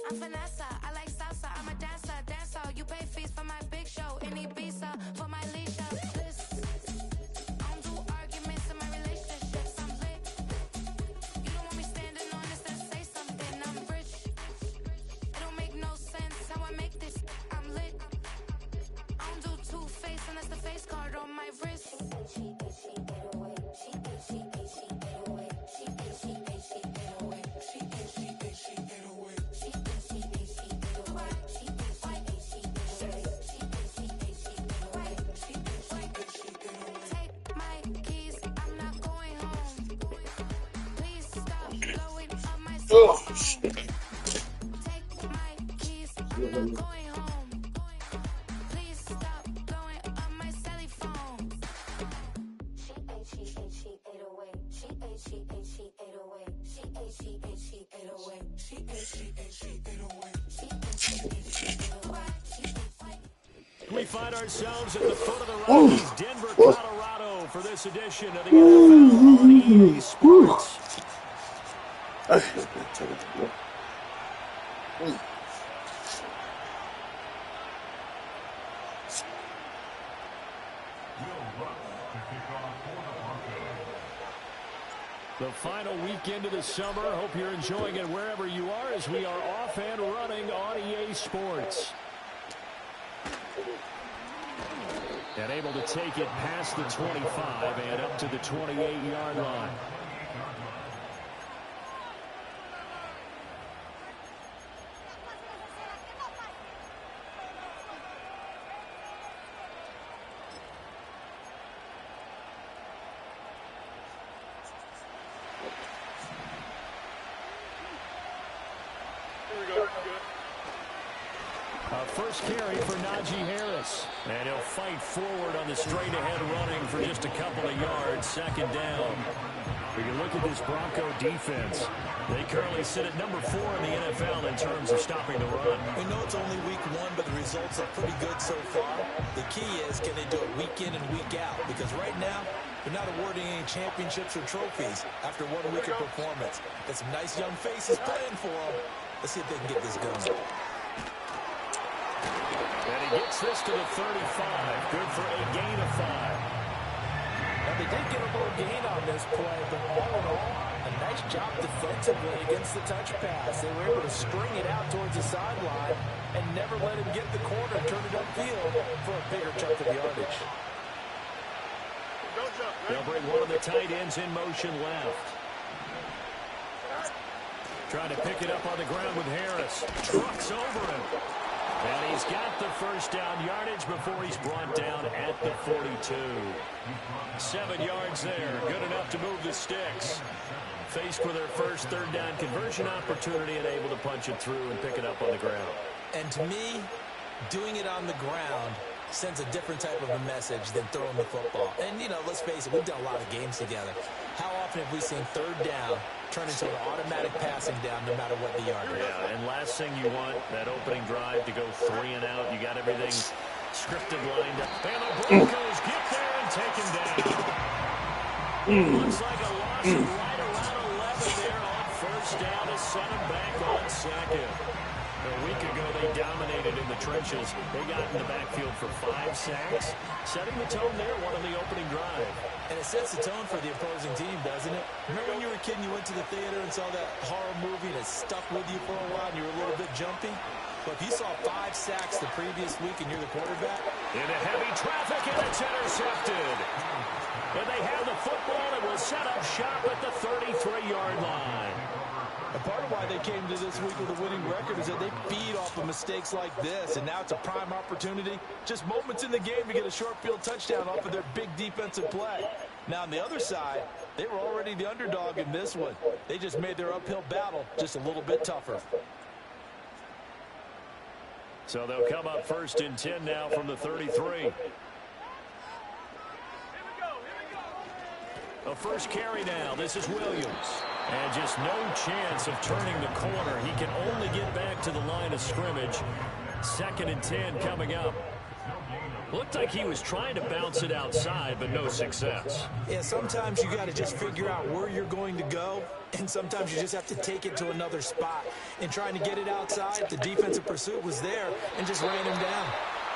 I'm Vanessa, I like salsa, I'm a dancer, you pay fees for my big show, in Ibiza, for my leisure, bliss. I don't do arguments in my relationships, I'm lit. You don't want me standing on this, then say something, I'm rich. It don't make no sense how I make this, I'm lit. I don't do two-face unless the face card on my wrist. Oh, shit. We find ourselves at the foot of the Rockies, Denver, Colorado, for this edition of the NFL on EA Sports. The final weekend of the summer. Hope you're enjoying it wherever you are as we are off and running on EA Sports. And able to take it past the 25 and up to the 28-yard line. First carry for Najee Harris. And he'll fight forward on the straight-ahead running for just a couple of yards. Second down. We can look at this Bronco defense. They currently sit at number 4 in the NFL in terms of stopping the run. We know it's only week 1, but the results are pretty good so far. The key is, can they do it week in and week out? Because right now, they're not awarding any championships or trophies after 1 week of performance. Got some nice young faces playing for them. Let's see if they can get this going. And he gets this to the 35. Good for a gain of 5. Now, they did get a little gain on this play, but all in all, a nice job defensively against the touch pass. They were able to string it out towards the sideline and never let him get the corner and turn it upfield for a bigger chunk of yardage. They'll bring one of the tight ends in motion left. Trying to pick it up on the ground with Harris. Trucks over him. And he's got the first down yardage before he's brought down at the 42. 7 yards there. Good enough to move the sticks. Faced with their first third down conversion opportunity and able to punch it through and pick it up on the ground. And to me, doing it on the ground sends a different type of a message than throwing the football. And, you know, let's face it, we've done a lot of games together. How often have we seen third down turn into an automatic passing down no matter what the yardage? Yeah, and last thing you want, that opening drive to go 3 and out. You got everything scripted, lined up. And the Broncos get there and take him down. It looks like a loss of right around 11 there on first down to set him back on second. A week ago, they dominated in the trenches. They got in the backfield for 5 sacks, setting the tone there, one on the opening drive. And it sets the tone for the opposing team, doesn't it? Remember when you were a kid and you went to the theater and saw that horror movie and it stuck with you for a while and you were a little bit jumpy? But if you saw 5 sacks the previous week and you're the quarterback... Into heavy traffic, and it's intercepted. And they have the football and will set up shop at the 33-yard line. And part of why they came to this week with a winning record is that they feed off of mistakes like this, and now it's a prime opportunity. Just moments in the game to get a short field touchdown off of their big defensive play. Now, on the other side, they were already the underdog in this one. They just made their uphill battle just a little bit tougher. So they'll come up first and 10 now from the 33. A first carry now. This is Williams. And just no chance of turning the corner. He can only get back to the line of scrimmage. 2nd and 10 coming up. Looked like he was trying to bounce it outside, but no success. Yeah, sometimes you got to just figure out where you're going to go, and sometimes you just have to take it to another spot. And trying to get it outside, the defensive pursuit was there and just ran him down.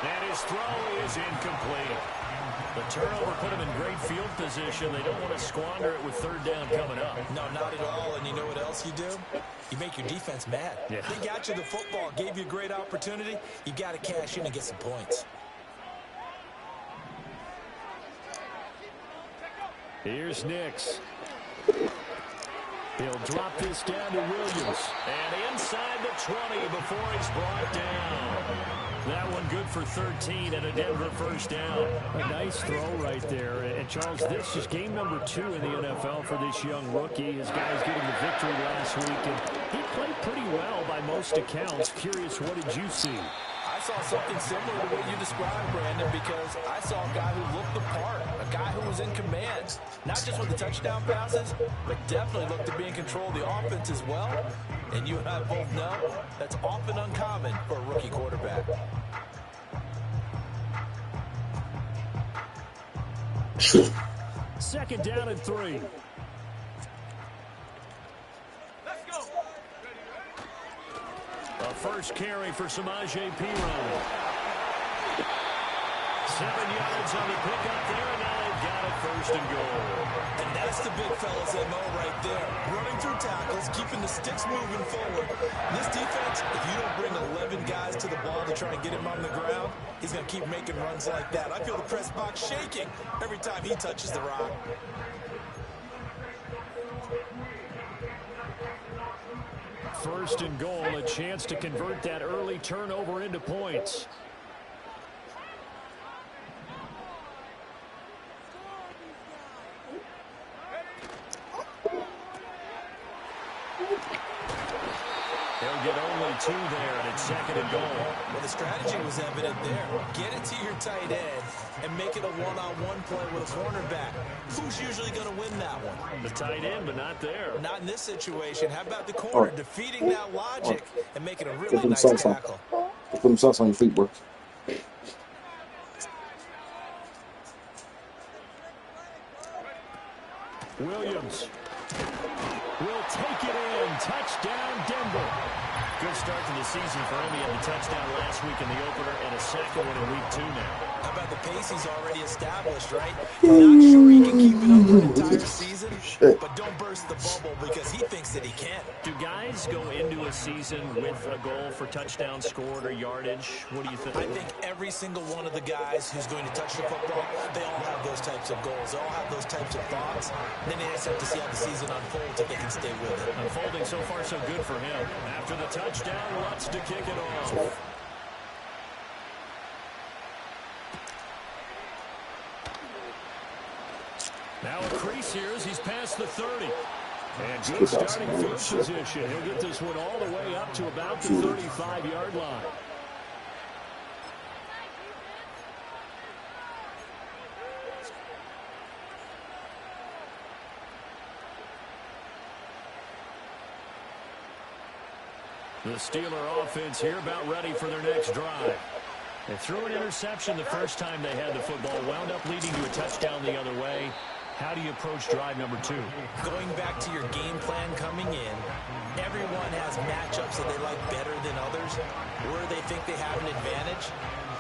And his throw is incomplete. The turnover put him in great field position. They don't want to squander it with third down coming up. No, not at all. And you know what else you do? You make your defense mad. Yeah. They got you the football, gave you a great opportunity. You got to cash in and get some points. Here's Nix. He'll drop this down to Williams. And inside the 20 before he's brought down. That one good for 13 and a Denver first down. A nice throw right there. And, Charles, this is game number 2 in the NFL for this young rookie. His guys getting the victory last week, and he played pretty well by most accounts. Curious, what did you see? I saw something similar to what you described, Brandon, because I saw a guy who looked the part, a guy who was in command, not just with the touchdown passes, but definitely looked to be in control of the offense as well. And you and I both know that's often uncommon for a rookie quarterback. Second down and 3. A first carry for Samaje Perine. 7 yards on the pickup there, and now they've got it first and goal. And that's the big fella's MO right there. Running through tackles, keeping the sticks moving forward. This defense, if you don't bring 11 guys to the ball to try and get him on the ground, he's going to keep making runs like that. I feel the press box shaking every time he touches the rock. First and goal, a chance to convert that early turnover into points. They'll get only 2 there, and it's second and goal. Well, the strategy was evident there. Get it to your tight end and make it a one-on-one play with a cornerback. Who's usually going to win that one? The tight end, but not there. Not in this situation. How about the corner defeating that logic and making a really nice tackle? Put them socks on your feet, bro. Williams will take it in. Touchdown, Denver. Good start to the season for him. He had the touchdown last week in the opener and a second one in week 2 now. How about the pace he's already established, right? Not sure he can keep it up for an entire season, but don't burst the bubble because he thinks that he can. Do guys go into a season with a goal for touchdown scored or yardage? What do you think? I think every single one of the guys who's going to touch the football, they all have those types of goals. They all have those types of thoughts. And then they just have to see how the season unfolds if they can stay with it. Unfolding so far so good for him. After the touchdown, wants to kick it off. Now a crease here as he's past the 30. And good starting field position. He'll get this one all the way up to about the 35-yard line. The Steeler offense here about ready for their next drive. They threw an interception the first time they had the football, wound up leading to a touchdown the other way. How do you approach drive number 2? Going back to your game plan coming in, everyone has matchups that they like better than others. Where they think they have an advantage,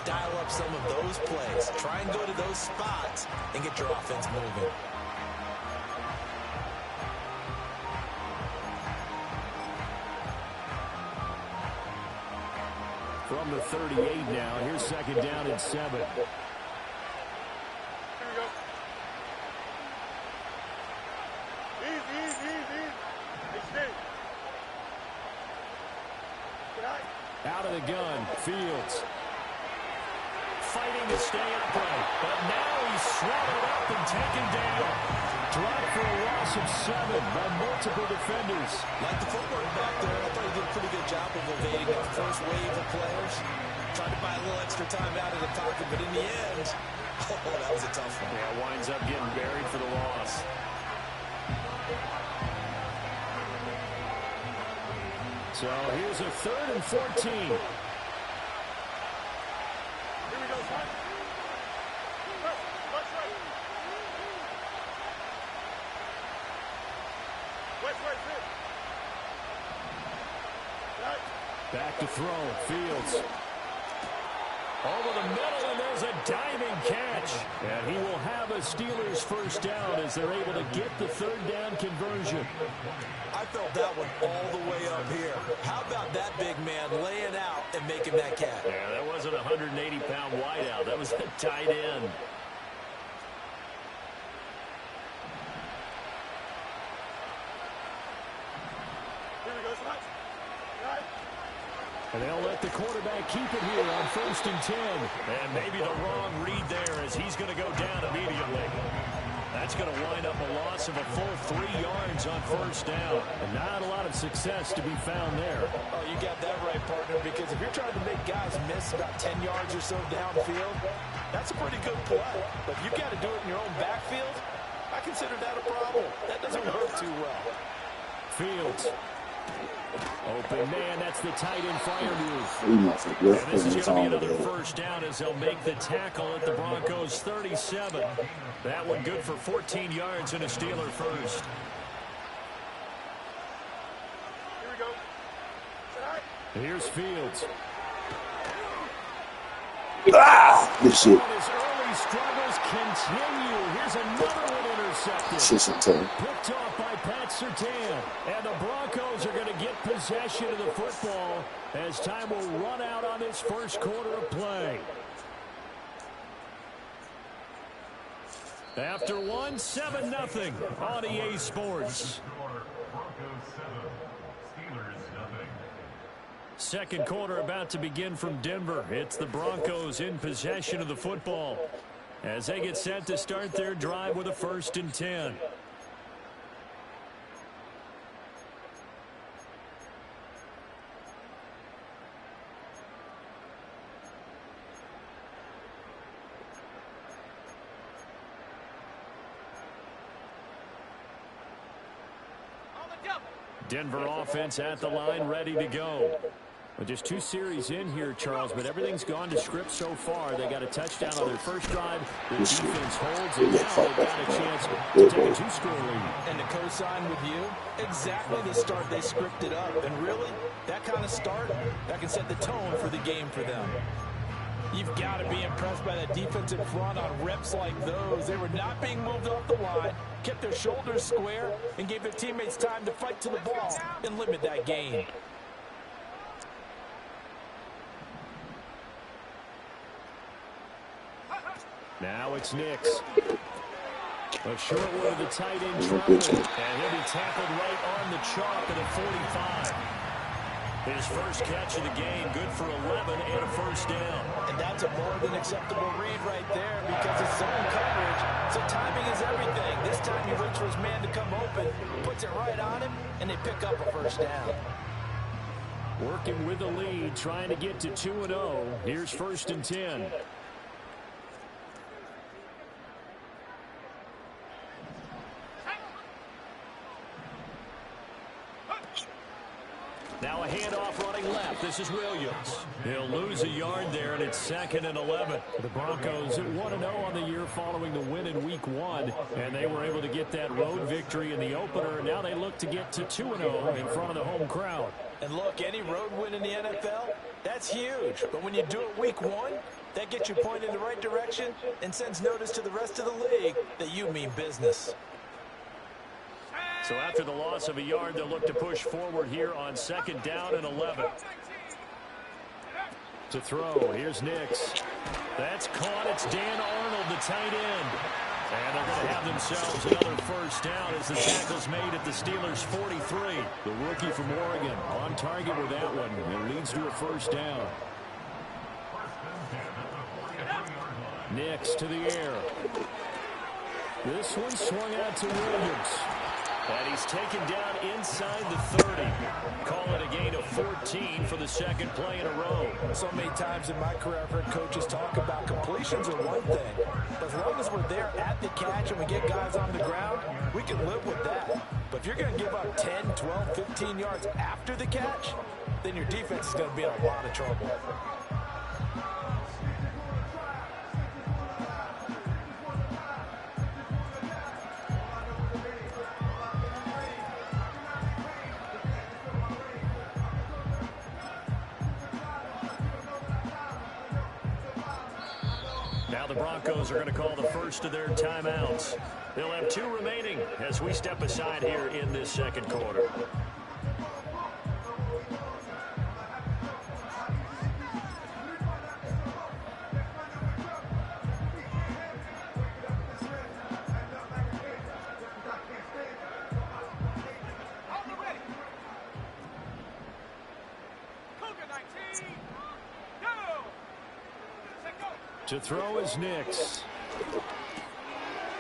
dial up some of those plays. Try and go to those spots and get your offense moving. From the 38 now, here's second down and 7. Here we go. Easy. Hey, Steve. Out of the gun, Fields. Fighting to stay upright, but now he's swallowed up and taken down. Dropped for a loss of 7 by multiple defenders. Like the footwork back there, I thought he did a pretty good job of evading that first wave of players. Tried to buy a little extra time out of the pocket, but in the end, that was a tough one. Yeah, winds up getting buried for the loss. So here's a 3rd and 14. Here we go, son. Back to throw. Fields. Over the middle, and there's a diving catch. And he will have a Steelers first down as they're able to get the third down conversion. I felt that one all the way up here. How about that big man laying out and making that catch? Yeah, that wasn't a 180-pound wideout. That was a tight end. And they'll let the quarterback keep it here on 1st and 10. And maybe the wrong read there as he's going to go down immediately. That's going to wind up a loss of a full 3 yards on 1st down. And not a lot of success to be found there. Oh, you got that right, partner, because if you're trying to make guys miss about 10 yards or so downfield, that's a pretty good play. But if you've got to do it in your own backfield, I consider that a problem. That doesn't work too well. Fields. Open man, that's the tight end flyer move. And this is going to be another first down as they'll make the tackle at the Broncos 37. That one good for 14 yards and a Steeler first. Here we go. Here's Fields. Good shit. His early struggles continue. Here's another one intercepted. Shit's a turn. Picked off by Pat Surtain. And the Broncos are going to get possession of the football as time will run out on this first quarter of play. After one, 7-0 on EA Sports. Second quarter about to begin from Denver. It's the Broncos in possession of the football as they get set to start their drive with a 1st and 10. Denver offense at the line, ready to go. Well, just 2 series in here, Charles, but everything's gone to script so far. They got a touchdown on their first drive. The defense holds, and now they've got a chance to take a 2-score lead. And to co-sign with you, exactly the start they scripted up. And really, that kind of start, that can set the tone for the game for them. You've got to be impressed by that defensive front on reps like those. They were not being moved off the line, kept their shoulders square, and gave their teammates time to fight to the ball and limit that gain. Now it's Nix. A short one of the tight end trouble, and he'll be tackled right on the chalk at a 45. His first catch of the game, good for 11 and a first down. And that's a more than acceptable read right there because it's zone coverage, so timing is everything. This time he waits for his man to come open, puts it right on him, and they pick up a first down. Working with the lead, trying to get to 2-0. Here's 1st and 10. Now a handoff running left. This is Williams. He'll lose a yard there, and it's 2nd and 11. The Broncos at 1-0 on the year following the win in Week 1, and they were able to get that road victory in the opener. Now they look to get to 2-0 in front of the home crowd. And look, any road win in the NFL, that's huge. But when you do it Week 1, that gets you pointed in the right direction and sends notice to the rest of the league that you mean business. So after the loss of a yard, they'll look to push forward here on 2nd down and 11. To throw, here's Nix. That's caught. It's Dan Arnold, the tight end. And they're going to have themselves another first down as the tackle's made at the Steelers' 43. The rookie from Oregon on target with that one. It leads to a first down. Nix to the air. This one swung out to Williams. And he's taken down inside the 30. Call it a gain of 14 for the 2nd play in a row. So many times in my career, I've heard coaches talk about completions are one thing. But as long as we're there at the catch and we get guys on the ground, we can live with that. But if you're going to give up 10, 12, 15 yards after the catch, then your defense is going to be in a lot of trouble. the Broncos are going to call the first of their timeouts. They'll have 2 remaining as we step aside here in this second quarter. To throw is Nix.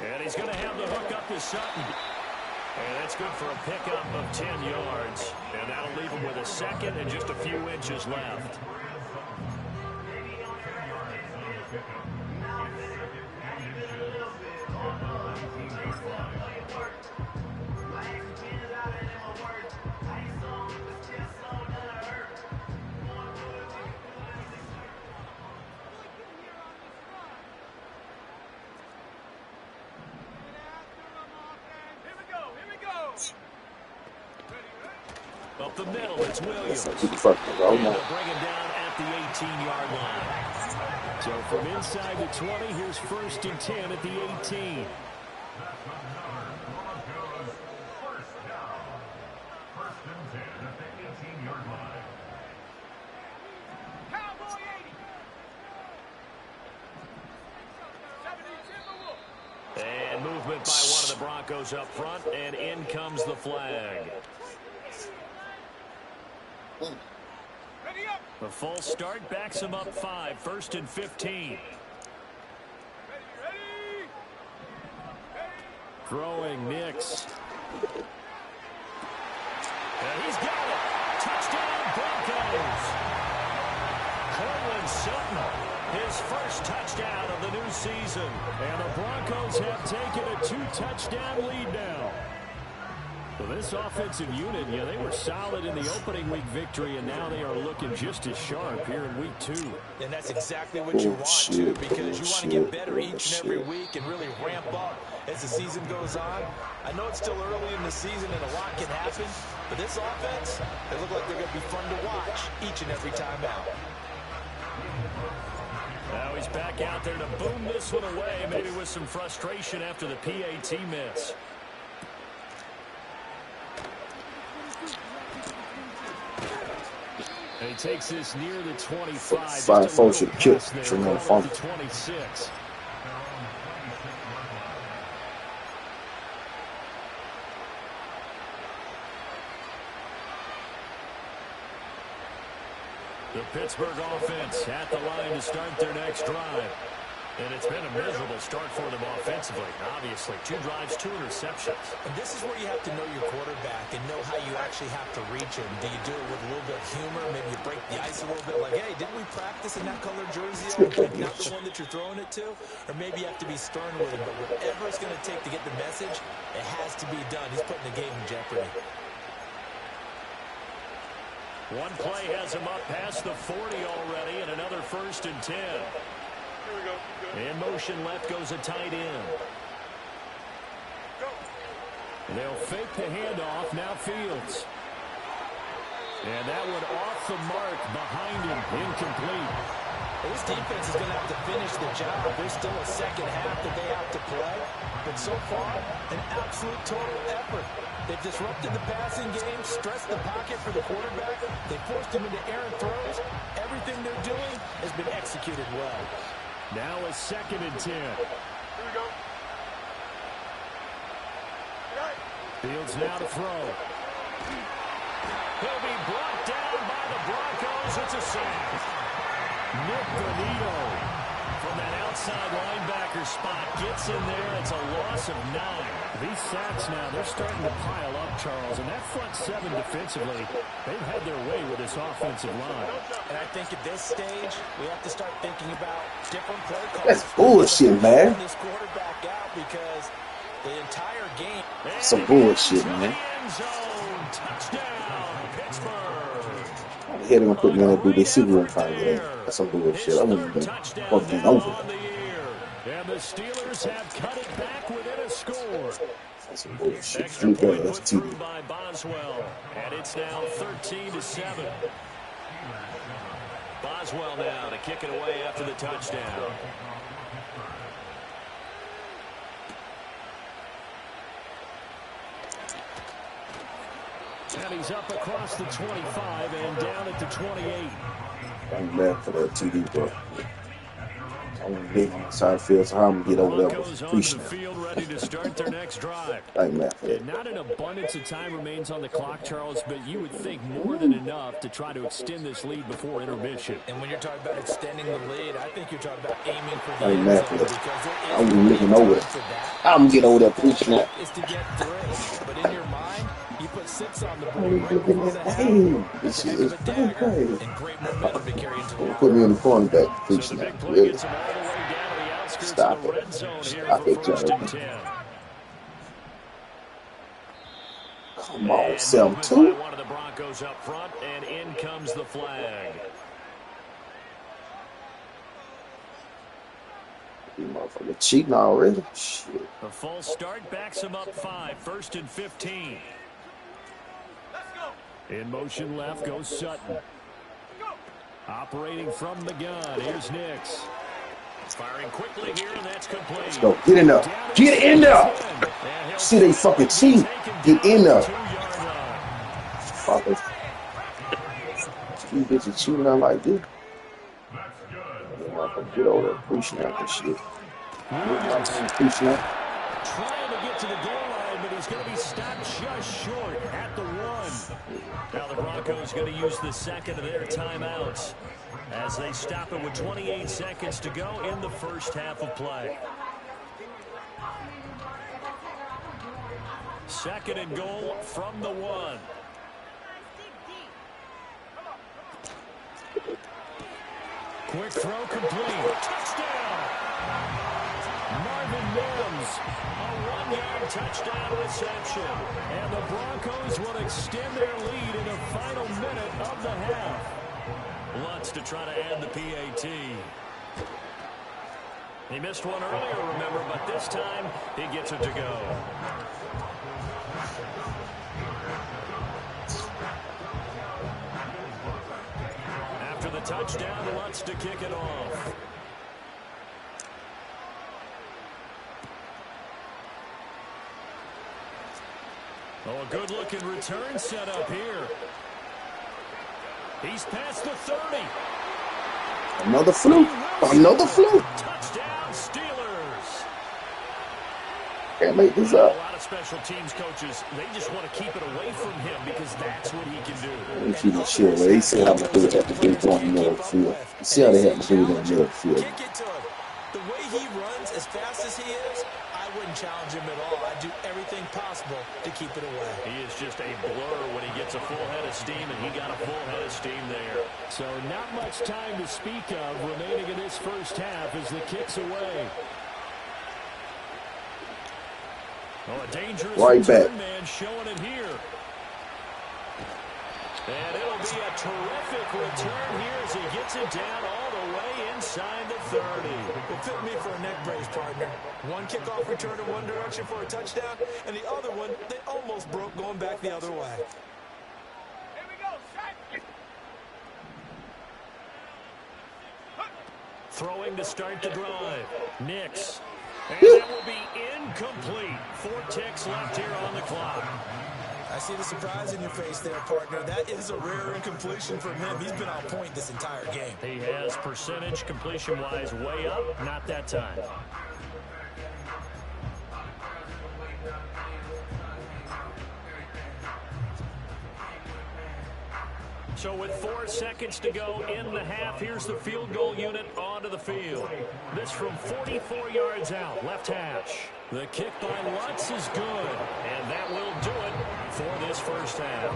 And he's going to have the hook up to Sutton. And that's good for a pickup of 10 yards. And that'll leave him with a second and just a few inches left. Up the middle, it's Williams. And they'll bring him down at the 18-yard line. So from inside the 20, here's 1st and 10 at the 18. And movement by one of the Broncos up front, and in comes the flag. The false start backs him up 5, 1st and 15. Throwing Nix. And he's got it. Touchdown, Broncos. Cortland Sutton, his first touchdown of the new season. And the Broncos have taken a 2-touchdown lead now. Well, this offensive unit, yeah, they were solid in the opening week victory, and now they are looking just as sharp here in week 2. And that's exactly what you want to, because you want to get better each and every week and really ramp up as the season goes on. I know it's still early in the season and a lot can happen, but this offense, they look like they're going to be fun to watch each and every time out. Now he's back out there to boom this one away, maybe with some frustration after the PAT miss. And he takes this near the 25. Five folks should kick Tremont Funk. 26. The Pittsburgh offense at the line to start their next drive. And it's been a miserable start for them offensively, obviously. 2 drives, 2 interceptions. And this is where you have to know your quarterback and know how you actually have to reach him. Do you do it with a little bit of humor? Maybe you break the ice a little bit like, hey, didn't we practice in that color jersey all week? Not the one that you're throwing it to? Or maybe you have to be stern with him. But whatever it's going to take to get the message, it has to be done. He's putting the game in jeopardy. One play has him up past the 40 already, and another 1st and 10. Here we go. In motion left goes a tight end. They'll fake the handoff. Now Fields. And that one off the mark behind him. Incomplete. This defense is going to have to finish the job. There's still a second half that they have to play. But so far, an absolute total effort. They've disrupted the passing game, stressed the pocket for the quarterback. They forced him into errant throws. Everything they're doing has been executed well. Now a 2nd and 10. Here we go. Fields now to throw. He'll be brought down by the Broncos. It's a sack. Nick Bonito From that outside linebacker spot, gets in there. It's a loss of 9. These sacks now, they're starting to pile up, Charles. And that front 7 defensively, they've had their way with this offensive line. And I think at this stage, we have to start thinking about different play calls. That's bullshit, man. This quarterback out because the entire game. Some bullshit, man. Touchdown, Pittsburgh. The hell they gonna put me on that big receiver in front of me? That's some bullshit. I wouldn't even fucking over. And the Steelers have cut it back within a score. That's some bullshit. Extra Look at point that. put That's through TV. by Boswell. And it's now 13-7. Boswell now to kick it away after the touchdown. And he's up across the 25 and down at the 28. I'm mad for that TD, bro. I'm big on the side field, so how I'm gonna get over there Broncos with on the pre-snap. field ready to start their next drive. I'm mad for that. And not an abundance of time remains on the clock, Charles, but you would think more than enough to try to extend this lead before intermission. And when you're talking about extending the lead, I think you're talking about aiming for the I'm end mad zone for because that. there I'm is plenty looking of over time it. for that. I'm gonna get over there pre-snap. Is to get 3, but in your mind, you put 6 on the board I'm right looking before the at half. hey, That's this a shit heck is of a fucking dagger crazy. and great momentum to carry into the Don't locker put me in room. the cornerback So the pre-snap. big play Really? gets him all the way down to the outskirts Stop of the it. red zone here Stop for it, 1st and Joe. 10. Come on, And 7-2. movement by one of the Broncos up front, and in comes the flag. You motherfucker cheating already? Shit. A false start backs him up 5, 1st and 15. In motion left goes Sutton. Operating from the gun, here's Nix. Firing quickly here, and that's complete. Let's go. Get in there. Get in there. See they fucking cheat. Get in there. Fuckers. These bitches cheating out like this. Get over there. Pre-snap and shit. Pre-snap. Trying to get to the goal line, but he's going to be stopped just short at the 1. Now the Broncos going to use the second of their timeouts as they stop it with 28 seconds to go in the first half of play. 2nd and goal from the 1. Quick throw complete. Touchdown! Marvin Mims, a 1-yard touchdown reception. And the Broncos will extend their lead in the final minute of the half. Lutz to try to add the PAT. He missed one earlier, remember, but this time he gets it to go. After the touchdown, Lutz to kick it off. Oh, a good-looking return set up here. He's past the 30. Another fluke. Another fluke. Touchdown, Steelers. Can't make this A up. lot of special teams coaches, they just want to keep it away from him because that's what he can do. Let me keep my shit away. He said how to do it at the big point in the middle of the field. You see how they have to do it in the middle of the field. Kick it to him. The way he runs, as fast as he is, I wouldn't challenge him at all. I'd do everything possible to keep it away. He is just a blur when he gets a full head of steam, and he got a full head of steam there. So not much time to speak of remaining in this first half as the kick's away. Oh, a dangerous Right back. man showing it here. And it'll be a terrific return here as he gets it down all the way inside the 30. Well, fit me for a neck brace, partner. One kickoff return in one direction for a touchdown, and the other one, they almost broke going back the other way. Here we go, shot. Throwing to start the drive. Nix. And that will be incomplete. 4 ticks left here on the clock. I see the surprise in your face there, partner. That is a rare incompletion from him. He's been on point this entire game. He has percentage completion-wise way up. Not that time. So with 4 seconds to go in the half, here's the field goal unit onto the field. This from 44 yards out, left hash. The kick by Lutz is good, and that will do it for this first half.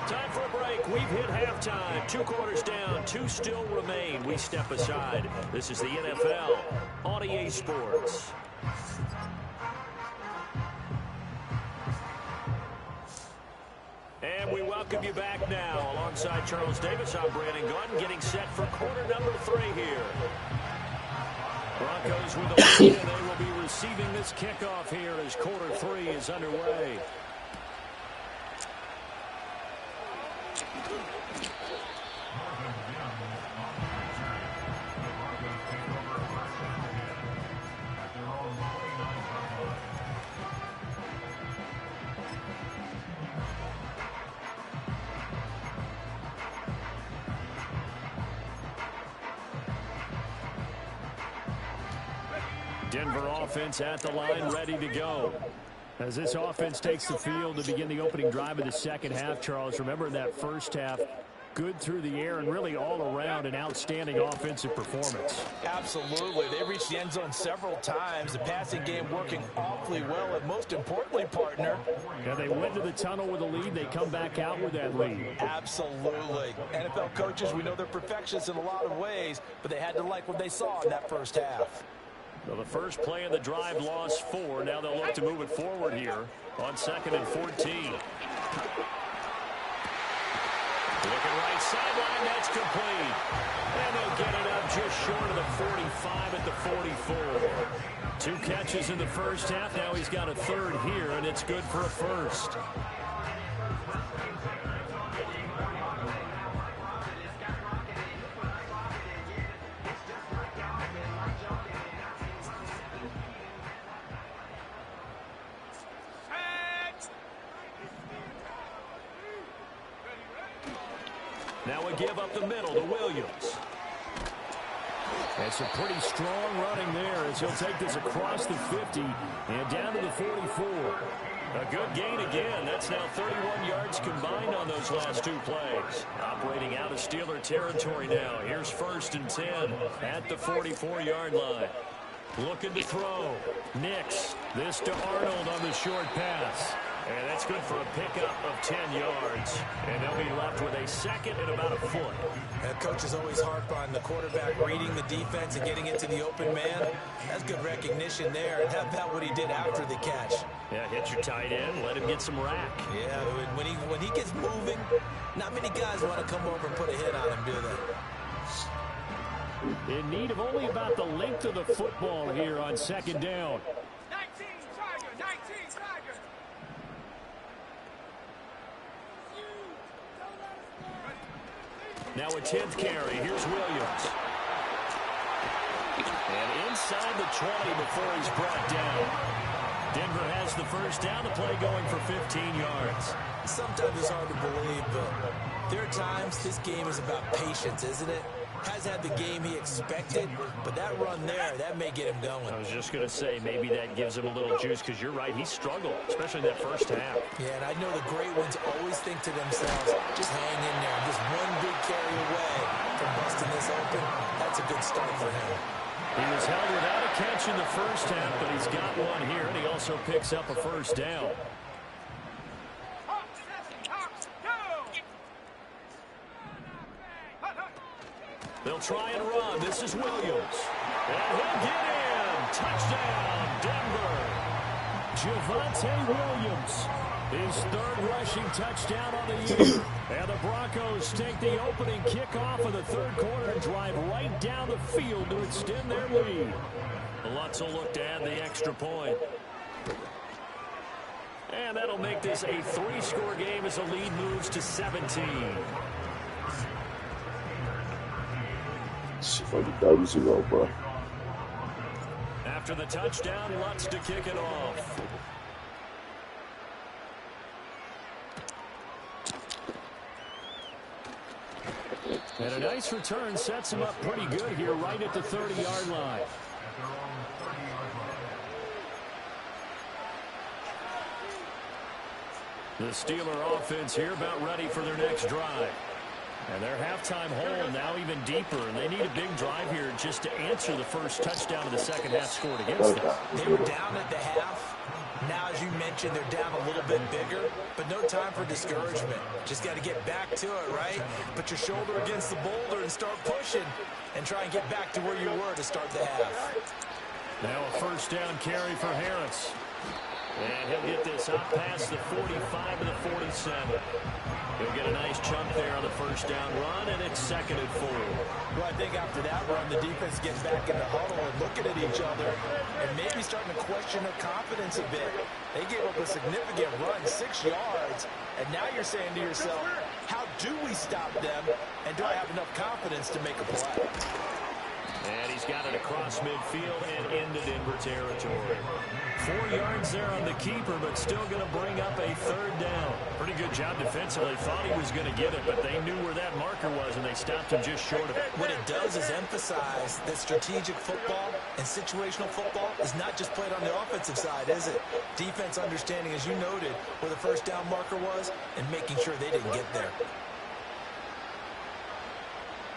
Time for a break. We've hit halftime. 2 quarters down, 2 still remain. We step aside. This is the NFL on EA Sports. And we welcome you back now. Alongside Charles Davis, I'm Brandon Gordon, getting set for quarter number 3 here. Broncos with a lead, and they will be receiving this kickoff here as quarter 3 is underway. Denver offense at the line, ready to go. As this offense takes the field to begin the opening drive of the second half, Charles, remember in that first half, good through the air and really all around an outstanding offensive performance. Absolutely. They reached the end zone several times. The passing game working awfully well. And most importantly, partner, yeah, they went to the tunnel with a lead. They come back out with that lead. Absolutely. NFL coaches, we know they're perfectionists in a lot of ways, but they had to like what they saw in that first half. Well, the first play of the drive lost 4. Now they'll look to move it forward here on 2nd and 14. Looking right sideline, that's complete. And they'll get it up just short of the 45 at the 44. 2 catches in the first half. Now he's got a third here, and it's good for a first. Now a give up the middle to Williams. And some pretty strong running there as he'll take this across the 50 and down to the 44. A good gain again. That's now 31 yards combined on those last 2 plays. Operating out of Steeler territory now. Here's 1st and 10 at the 44-yard line. Looking to throw. Nix. This to Arnold on the short pass. And that's good for a pickup of 10 yards. And they'll be left with a second and about a foot. Coaches always harp on the quarterback reading the defense and getting it to the open man. That's good recognition there. And how about what he did after the catch? Yeah, hit your tight end. Let him get some rack. Yeah, when he gets moving, not many guys want to come over and put a hit on him, do they? In need of only about the length of the football here on 2nd down. 19 Tiger, 19 Tiger. Now a 10th carry. Here's Williams. And inside the 20 before he's brought down. Denver has the first down. The play going for 15 yards. Sometimes it's hard to believe, but there are times this game is about patience, isn't it? Has had the game he expected, but that run there, that may get him going. I was just going to say, maybe that gives him a little juice, because you're right, he struggled, especially in that first half. Yeah, and I know the great ones always think to themselves, just hang in there. Just one big carry away from busting this open. That's a good start for him. He was held without a catch in the first half, but he's got one here, and he also picks up a first down. They'll try and run. This is Williams. And he'll get in. Touchdown, Denver. Javonte Williams. His 3rd rushing touchdown on the year. And the Broncos take the opening kickoff of the 3rd quarter and drive right down the field to extend their lead. Lutz will look to add the extra point. And that'll make this a 3-score game as the lead moves to 17. Fucking 30-0, bro. After the touchdown, Lutz to kick it off. And a nice return sets him up pretty good here right at the 30-yard line. The Steeler offense here about ready for their next drive. And their halftime hole now even deeper, and they need a big drive here just to answer the first touchdown of the second half scored against them. They were down at the half. Now, as you mentioned, they're down a little bit bigger, but no time for discouragement. Just got to get back to it, right? Put your shoulder against the boulder and start pushing and try and get back to where you were to start the half. Now a first down carry for Harris. And he'll get this up past the 45 to the 47. He'll get a nice chunk there on the first down run, and it's 2nd and 4. Well, I think after that run, the defense gets back in the huddle and looking at each other and maybe starting to question their confidence a bit. They gave up a significant run, 6 yards, and now you're saying to yourself, how do we stop them, and do I have enough confidence to make a play? And he's got it across midfield and into Denver territory. 4 yards there on the keeper, but still going to bring up a third down. Pretty good job defensively. Thought he was going to get it, but they knew where that marker was, and they stopped him just short of it. What it does is emphasize that strategic football and situational football is not just played on the offensive side, is it? Defense understanding, as you noted, where the first down marker was and making sure they didn't get there.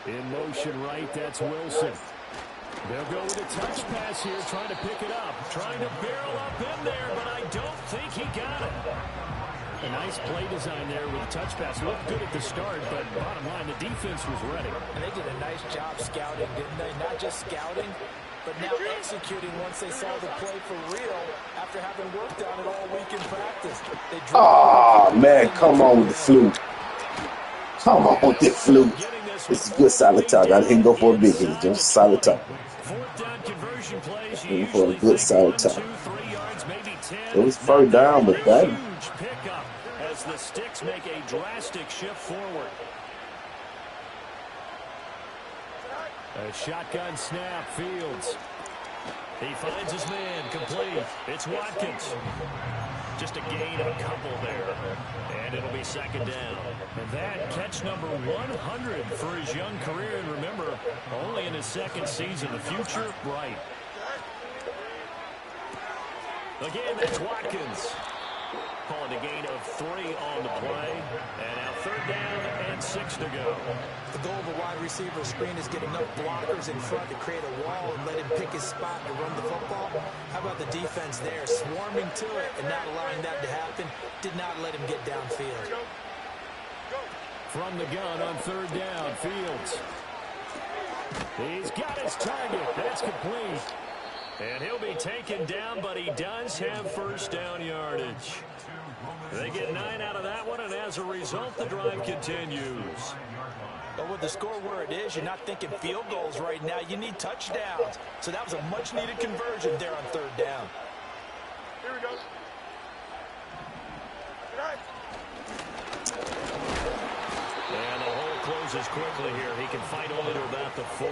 In motion right, that's Wilson. They'll go with a touch pass here, trying to pick it up. Trying to barrel up in there, but I don't think he got it. A nice play design there with a touch pass. Looked good at the start, but bottom line, the defense was ready. And they did a nice job scouting, didn't they? Not just scouting, but now executing once they saw the play for real after having worked on it all week in practice. Oh, man, come on with the fluke. Come on with the fluke. It's a good solid talk. I didn't go for a big hit, just solid talk. For a good solid talk. It was first down, but that. Pickup as the sticks make a drastic shift forward. A shotgun snap, Fields. He finds his man, complete. It's Watkins. Just a gain of a couple there. And it'll be second down. And that catch number 100 for his young career. And remember, only in his second season. The future, bright. Again, that's Watkins. Calling a gain of 3 on the play. And now third down and 6 to go. The goal of a wide receiver screen is get enough blockers in front to create a wall and let him pick his spot to run the football. How about the defense there, swarming to it and not allowing that to happen? Did not let him get downfield. From the gun on third down, Fields. He's got his target. That's complete. And he'll be taken down, but he does have first down yardage. They get 9 out of that one, and as a result, the drive continues. But with the score where it is, you're not thinking field goals right now. You need touchdowns. So that was a much-needed conversion there on third down. Here we go. And the hole closes quickly here. He can fight only to about the 4.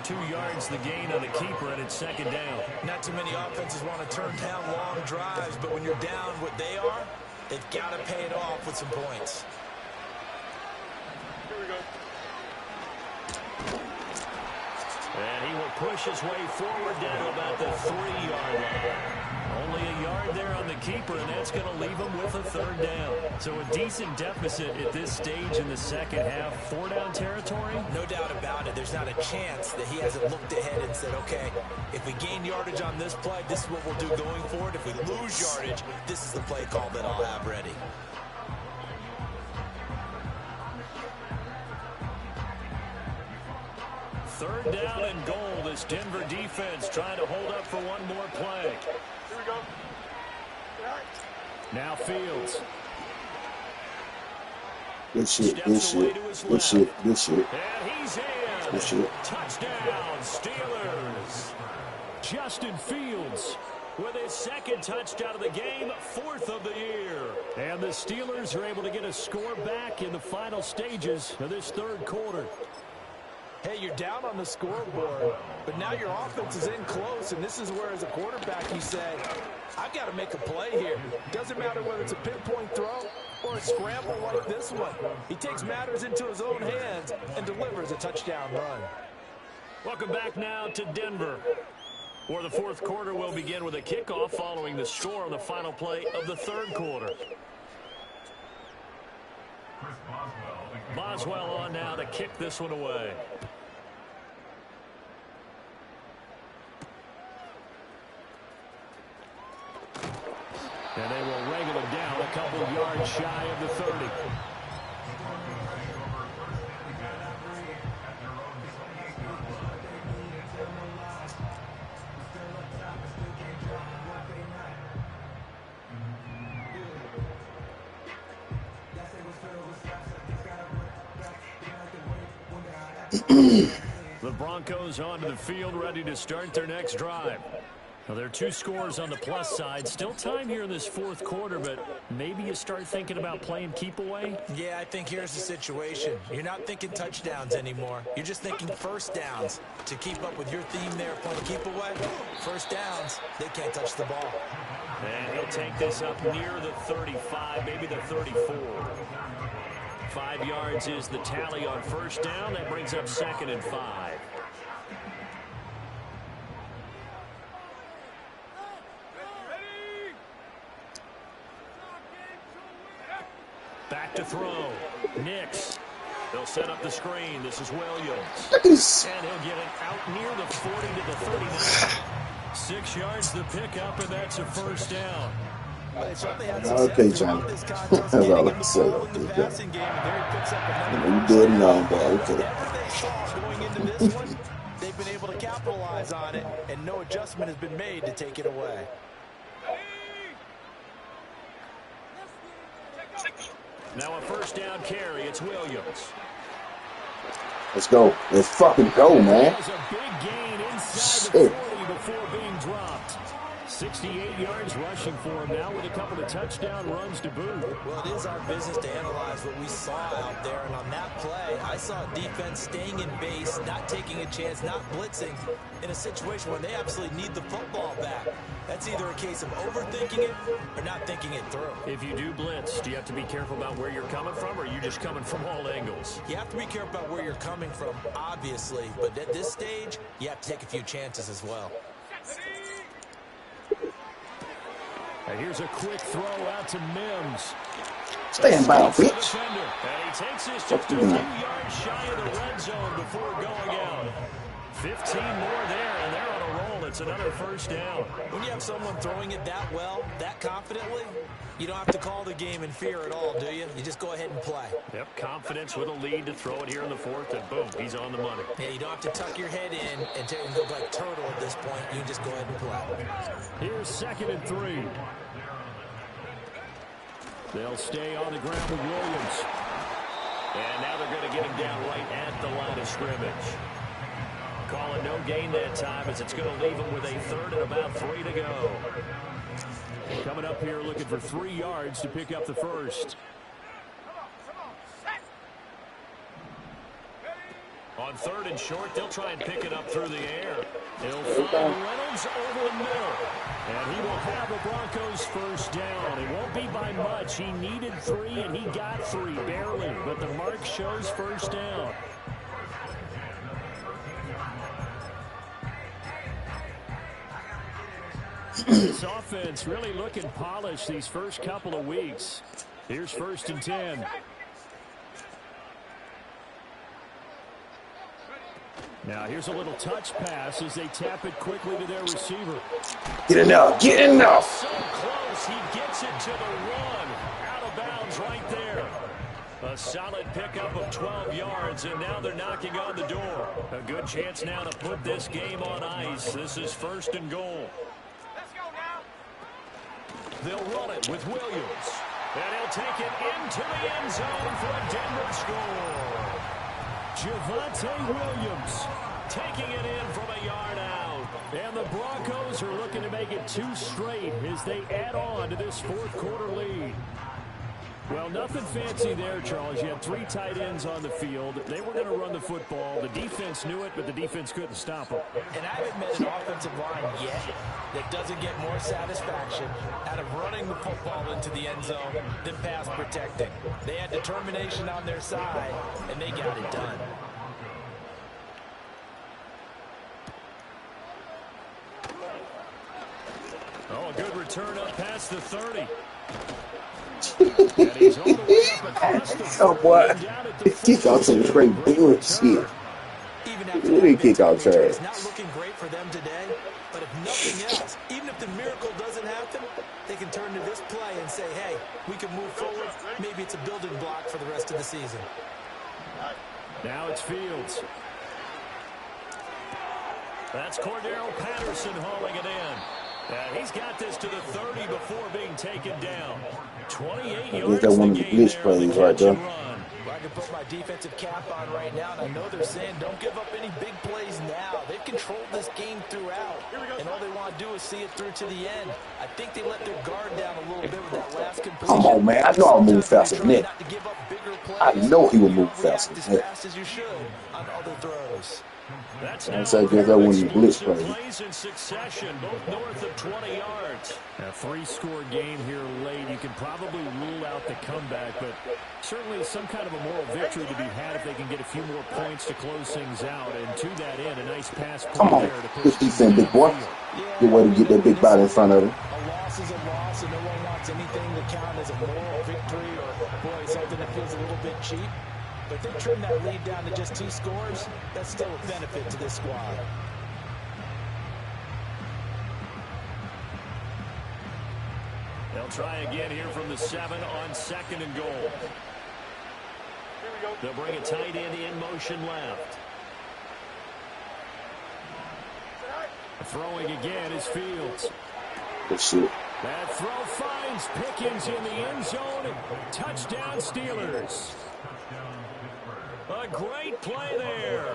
2 yards the gain on the keeper, and it's second down. Not too many offenses want to turn down long drives, but when you're down what they are, they've got to pay it off with some points. Here we go. And he will push his way forward down to about the 3-yard line. Only a yard there on the keeper, and that's going to leave him with a third down. So a decent deficit at this stage in the second half. 4-down territory? No doubt about it. There's not a chance that he hasn't looked ahead and said, okay, if we gain yardage on this play, this is what we'll do going forward. If we lose yardage, this is the play call that I'll have ready. Third down and goal. This Denver defense trying to hold up for one more play. Here we go. Now Fields. Good shit, good shit, good shit, good shit. And he's in. Good shit. Touchdown, Steelers. Justin Fields with his second touchdown of the game, 4th of the year. And the Steelers are able to get a score back in the final stages of this third quarter. Hey, you're down on the scoreboard, but now your offense is in close, and this is where, as a quarterback, you say, I've got to make a play here. Doesn't matter whether it's a pinpoint throw or a scramble like this one. He takes matters into his own hands and delivers a touchdown run. Welcome back now to Denver, where the fourth quarter will begin with a kickoff following the score on the final play of the third quarter. Boswell on now to kick this one away. And they will wrangle him down a couple yards shy of the 30. The Broncos onto the field, ready to start their next drive. Well, there are 2 scores on the plus side. Still time here in this fourth quarter, but maybe you start thinking about playing keep away? Yeah, I think here's the situation. You're not thinking touchdowns anymore. You're just thinking first downs. To keep up with your theme there, playing keep away, first downs, they can't touch the ball. And he'll take this up near the 35, maybe the 34. 5 yards is the tally on first down. That brings up 2nd and 5. Back to throw. Nix. They'll set up the screen. This is Williams. And he'll get it out near the 40 to the 39. 6 yards the pickup, and that's a first down. Okay, John. That's all I can say. You did know, but okay. Going into this one, they've been able to capitalize on it, and no adjustment has been made to take it away. Now a first down carry. It's Williams. Let's go. Let's fucking go, man. There's a big gain inside the 40 before being dropped. 68 yards rushing for him now with a couple of touchdown runs to boot. Well, it is our business to analyze what we saw out there, and on that play, I saw defense staying in base, not taking a chance, not blitzing, in a situation where they absolutely need the football back. That's either a case of overthinking it or not thinking it through. If you do blitz, do you have to be careful about where you're coming from, or are you just coming from all angles? You have to be careful about where you're coming from, obviously, but at this stage, you have to take a few chances as well. And here's a quick throw out to Mims. Stand by, bitch. And he takes this just a few yards shy of the red zone before going out. 15 more there, and they're on a roll. It's another first down. When you have someone throwing it that well, that confidently, you don't have to call the game in fear at all, do you? You just go ahead and play. Yep, confidence with a lead to throw it here in the fourth, and boom, he's on the money. Yeah, you don't have to tuck your head in and go like turtle at this point. You can just go ahead and play. Here's 2nd and 3. They'll stay on the ground with Williams. And now they're going to get him down right at the line of scrimmage. Call it no gain that time, as it's going to leave him with a 3rd and about 3 to go. Coming up here looking for 3 yards to pick up the first. On 3rd and short, they'll try and pick it up through the air. He'll find Reynolds over the middle. And he will have the Broncos first down. It won't be by much. He needed 3, and he got 3, barely. But the mark shows first down. This offense really looking polished these first couple of weeks. Here's 1st and 10. Now here's a little touch pass as they tap it quickly to their receiver. Get enough. Get enough. So close. He gets it to the 1. Out of bounds right there. A solid pickup of 12 yards, and now they're knocking on the door. A good chance now to put this game on ice. This is 1st and goal. They'll run it with Williams. And he'll take it into the end zone for a Denver score. Javonte Williams taking it in from a yard out. And the Broncos are looking to make it 2 straight as they add on to this fourth quarter lead. Well, nothing fancy there, Charles. You had 3 tight ends on the field. They were going to run the football. The defense knew it, but the defense couldn't stop them. And I haven't met an offensive line yet that doesn't get more satisfaction out of running the football into the end zone than pass protecting. They had determination on their side, and they got it done. Oh, a good return up past the 30. And he's all the way up across the Oh, boy. Kick off some great bullshit. Even after Who did kick off trash? it's not looking great for them today, but if nothing else, even if the miracle doesn't happen, they can turn to this play and say, hey, we can move forward. Maybe it's a building block for the rest of the season. Now it's Fields. That's Cordero Patterson hauling it in. He's got this to the 30 before being taken down. 28 I yards guess that one of the the game blitz there on the plays right catch there. and run. I can put my defensive cap on right now, and I know they're saying don't give up any big plays now. They've controlled this game throughout, and all they want to do is see it through to the end. I think they let their guard down a little bit with that last completion. Come on, man. I know I'll move faster than that. I know he will move faster As than that. fast as you should on other throws. That's I now say, a I guess pair that of one of the blitz explosive plays. plays in succession, both north of 20 yards. A three-score game here late. You can probably rule out the comeback, but certainly some kind of a moral victory to be had if they can get a few more points to close things out. And to that end, a nice pass play Come on. there to push Good things defense, big boy. downfield. Good way to get that big body in front of him. A loss is a loss, and no one wants anything to count as a moral victory or, boy, something that feels a little bit cheap. But if they trim that lead down to just 2 scores, that's still a benefit to this squad. They'll try again here from the 7 on 2nd and goal. They'll bring a tight end in motion left. Throwing again is Fields. Good shit. That throw finds Pickens in the end zone. Touchdown Steelers. A great play there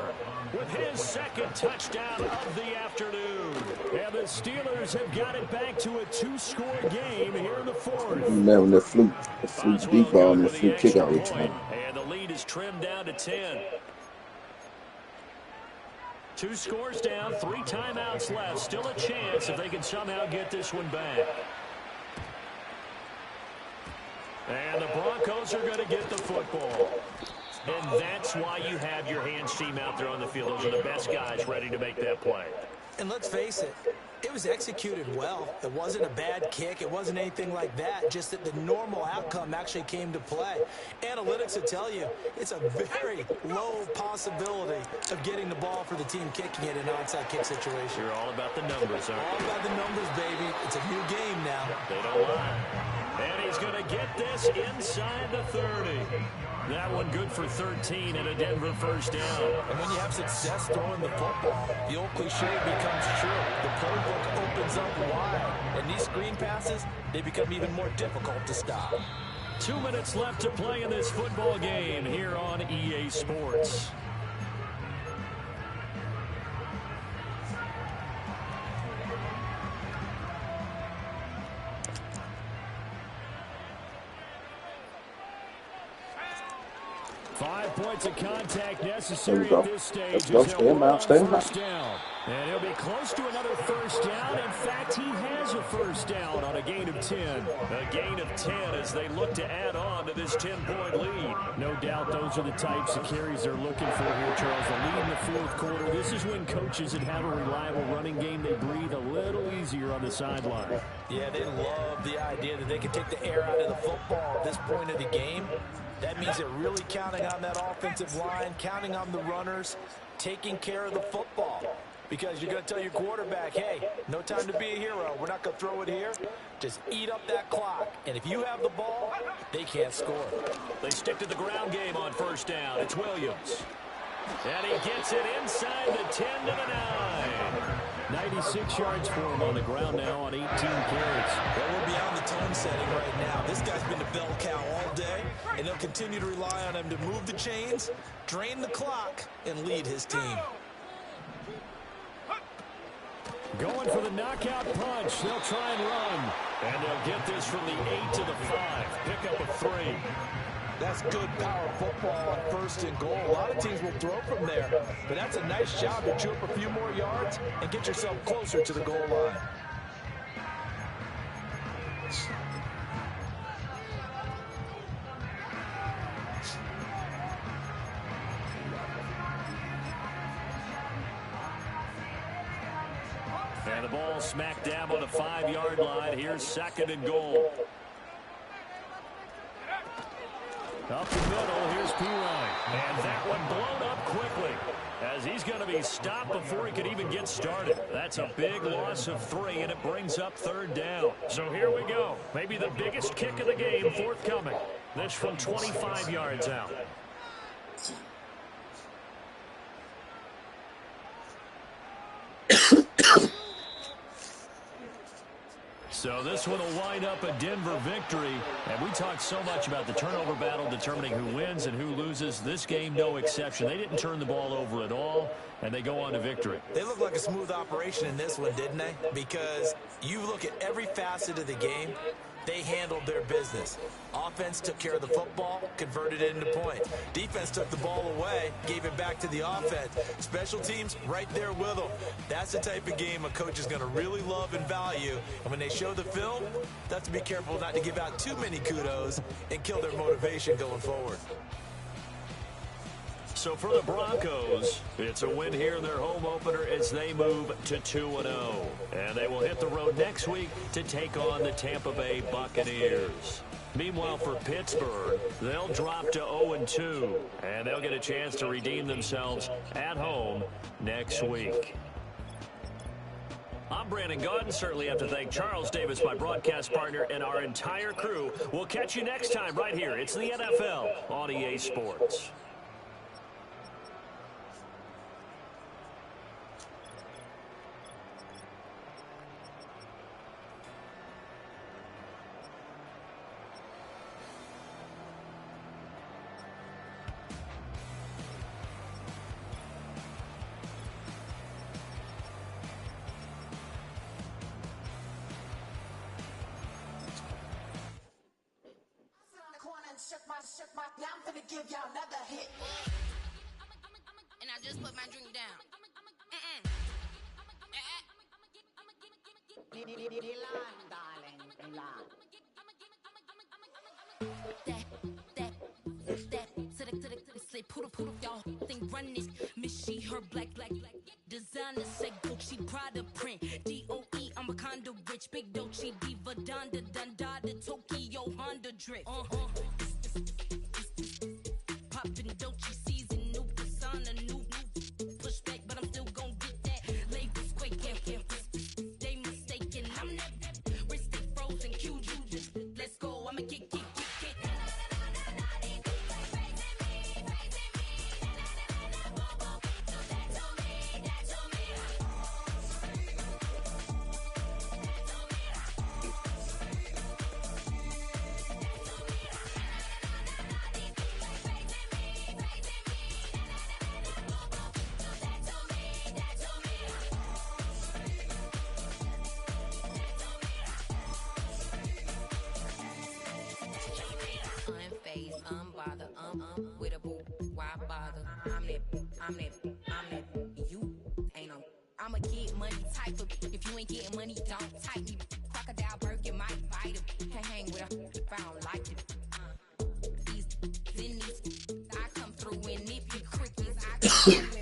with his 2nd touchdown of the afternoon. And the Steelers have got it back to a 2-score game here in the 4th. Having that fluke deep ball and the fluke kick out return. And the lead is trimmed down to 10. 2 scores down, 3 timeouts left. Still a chance if they can somehow get this one back. And the Broncos are going to get the football. And that's why you have your hands team out there on the field. Those are the best guys ready to make that play. And let's face it, it was executed well. It wasn't a bad kick. It wasn't anything like that. Just that the normal outcome actually came to play. Analytics will tell you it's a very low possibility of getting the ball for the team kicking it in an onside kick situation. You're all about the numbers, aren't you? All about the numbers, baby. It's a new game now. They don't lie. And he's going to get this inside the 30. That one good for 13 and a Denver first down. And when you have success throwing the football, the old cliche becomes true. The playbook opens up wide. And these screen passes, they become even more difficult to stop. 2 minutes left to play in this football game here on EA Sports. Five points of contact necessary at this stage. Let's go. Stay him out. Stay him out. And he'll be close to another first down. In fact, he has a first down on a gain of 10. A gain of 10 as they look to add on to this 10-point lead. No doubt those are the types of carries they're looking for here, Charles. The lead in the 4th quarter. This is when coaches that have a reliable running game, they breathe a little easier on the sideline. Yeah, they love the idea that they can take the air out of the football at this point of the game. That means they're really counting on that offensive line, counting on the runners, taking care of the football. Because you're going to tell your quarterback, hey, no time to be a hero. We're not going to throw it here. Just eat up that clock. And if you have the ball, they can't score. They stick to the ground game on first down. It's Williams. And he gets it inside the 10 to the 9. 96 yards for him on the ground now on 18 carries. Well, we're beyond the tone setting right now. This guy's been a bell cow all day, and they'll continue to rely on him to move the chains, drain the clock, and lead his team. Going for the knockout punch. They'll try and run. And they'll get this from the 8 to the 5. Pick up a 3. That's good power football on 1st and goal. A lot of teams will throw from there, but that's a nice job to chew up a few more yards and get yourself closer to the goal line. And the ball smacked down on the 5-yard line. Here's 2nd and goal. Up the middle, here's Pirine. And that one blown up quickly as he's going to be stopped before he could even get started. That's a big loss of 3, and it brings up 3rd down. So here we go. Maybe the biggest kick of the game forthcoming. This from 25 yards out. So this one will wind up a Denver victory. And we talked so much about the turnover battle determining who wins and who loses. This game, no exception. They didn't turn the ball over at all, and they go on to victory. They look like a smooth operation in this one, didn't they? Because you look at every facet of the game, they handled their business. Offense took care of the football, converted it into points. Defense took the ball away, gave it back to the offense. Special teams, right there with them. That's the type of game a coach is going to really love and value. And when they show the film, they have to be careful not to give out too many kudos and kill their motivation going forward. So for the Broncos, it's a win here in their home opener as they move to 2-0. And they will hit the road next week to take on the Tampa Bay Buccaneers. Meanwhile, for Pittsburgh, they'll drop to 0-2. And they'll get a chance to redeem themselves at home next week. I'm Brandon Gaudin. Certainly have to thank Charles Davis, my broadcast partner, and our entire crew. We'll catch you next time right here. It's the NFL on EA Sports. Now I'm gonna give y'all another hit. And I just put my drink down. Say put y'all think run this. Miss she her black designer say Gucci Prada print DOE I'm a condo rich big Dolce Diva Donda Dundada Tokyo Honda drip poppin' Dolce season new persona new pushback but I'm still gon' get that labels quake they mistaken I'm that wrist stay frozen Q just let's go I'ma get with a boo, why bother? I'm that, you ain't no. I'm a get money type of, if you ain't getting money, don't type me. Crocodile Birkin might bite him. Can't hang with her if I don't like it. These, I come through and if you crickets, I come through